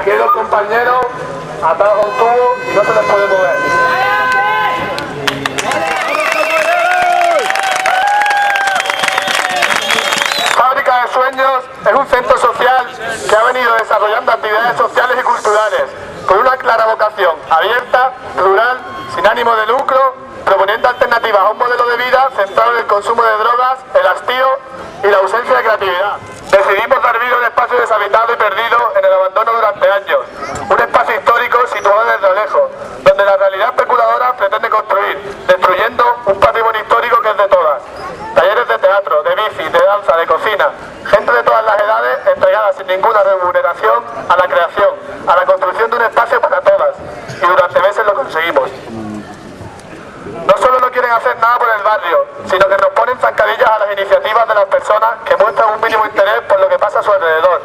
Aquí hay dos compañeros atados a un tubo y no se les puede mover. Fábrica de Sueños es un centro social que ha venido desarrollando actividades sociales y culturales con una clara vocación abierta, plural, sin ánimo de lucro, proponiendo alternativas a un modelo de vida centrado en el consumo de drogas, el hastío y la ausencia de creatividad. Decidimos dar vida a un espacio deshabitado y perdido en el abandono durante años, un espacio histórico situado en el Realejo, donde la realidad especuladora pretende construir, destruyendo un patrimonio histórico que es de todas. Talleres de teatro, de bici, de danza, de cocina, gente de todas las edades entregada sin ninguna remuneración a la creación, a la construcción de un espacio para todas, y durante meses lo conseguimos. No solo no quieren hacer nada por el barrio, sino que nos ponen zancadillas a las iniciativas de las personas que muestran un mínimo interés por lo que pasa a su alrededor.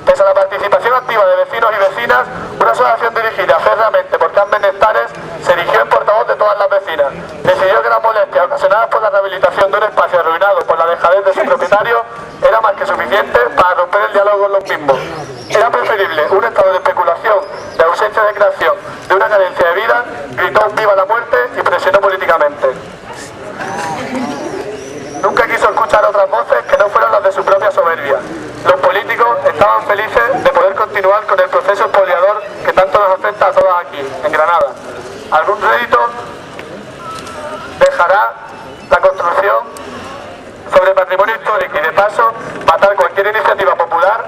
Pese a la participación activa de vecinos y vecinas, una asociación dirigida férreamente por Carmen Nestares se erigió en portavoz de todas las vecinas. Decidió que las molestias ocasionadas por la rehabilitación de un espacio arruinado por la dejadez de su propietario era más que suficiente para romper el diálogo con los mismos. Era preferible un estado de especulación, de ausencia de creación, de una carencia de vida, gritó viva la muerte y presionó políticamente. Nunca quiso escuchar otras voces que no fueran las de su propia soberbia. Los políticos estaban felices de poder continuar con el proceso expoliador que tanto nos afecta a todas aquí, en Granada. Algún rédito dejará la construcción sobre patrimonio histórico y de paso matar cualquier iniciativa popular,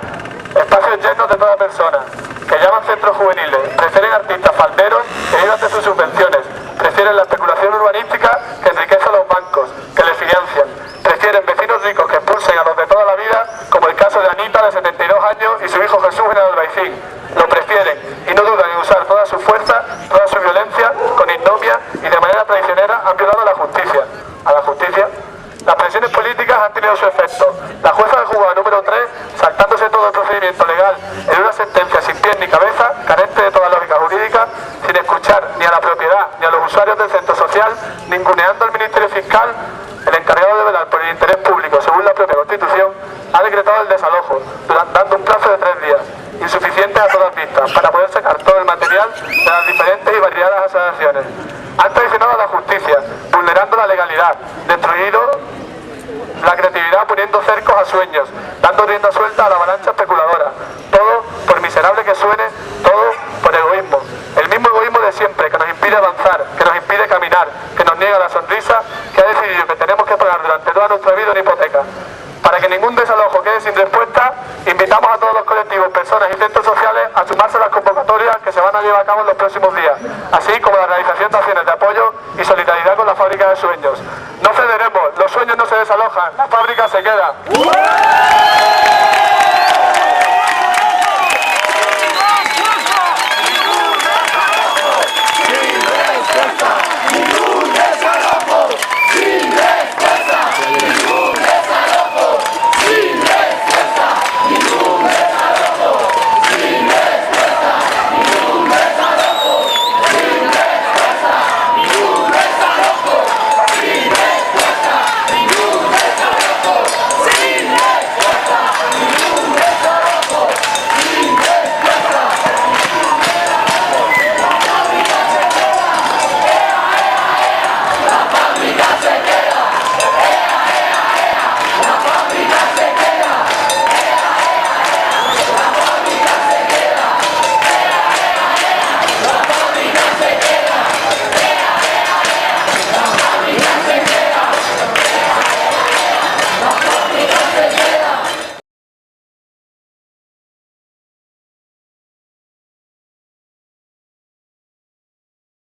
espacios llenos de toda persona, que llaman centros juveniles, prefieren artistas falderos que vivan de sus subvenciones, prefieren la especulación urbanística que enriquece a los bancos, que les financian, prefieren vecinos ricos que expulsen a los de toda la vida, como el caso de Anita, de 72 años, y su hijo Jesús en el Albaicín. Lo prefieren y no dudan en usar toda su fuerza, toda su violencia, con ignominia y de manera traicionera han violado a la justicia. Las presiones políticas han tenido su efecto. La jueza del juzgado número 3, saltándose todo el procedimiento legal en una sentencia sin pies ni cabeza, carente de toda lógica jurídica, sin escuchar ni a la propiedad ni a los usuarios del centro social, ninguneando al Ministerio Fiscal, el encargado de velar por el interés público según la propia Constitución, ha decretado el desalojo, dando un plazo de 3 días, insuficiente a todas vistas, para poder sacar todo el material de las diferentes y variadas asociaciones. Han traicionado a la justicia, vulnerando la legalidad, destruido la creatividad poniendo cercos a sueños, dando rienda suelta a la avalancha especuladora. Todo, por miserable que suene, todo por egoísmo. El mismo egoísmo de siempre, que nos impide avanzar, que nos impide caminar, que nos niega la sonrisa, que ha decidido que tenemos que pagar durante toda nuestra vida una hipoteca. Para que ningún desalojo quede sin respuesta, invitamos a todos los colectivos, personas y centros sociales a sumarse a las convocatorias que se van a llevar a cabo en los próximos días, así como la realización de acciones de apoyo y solidaridad con la Fábrica de Sueños. No cederemos, los sueños no se desalojan.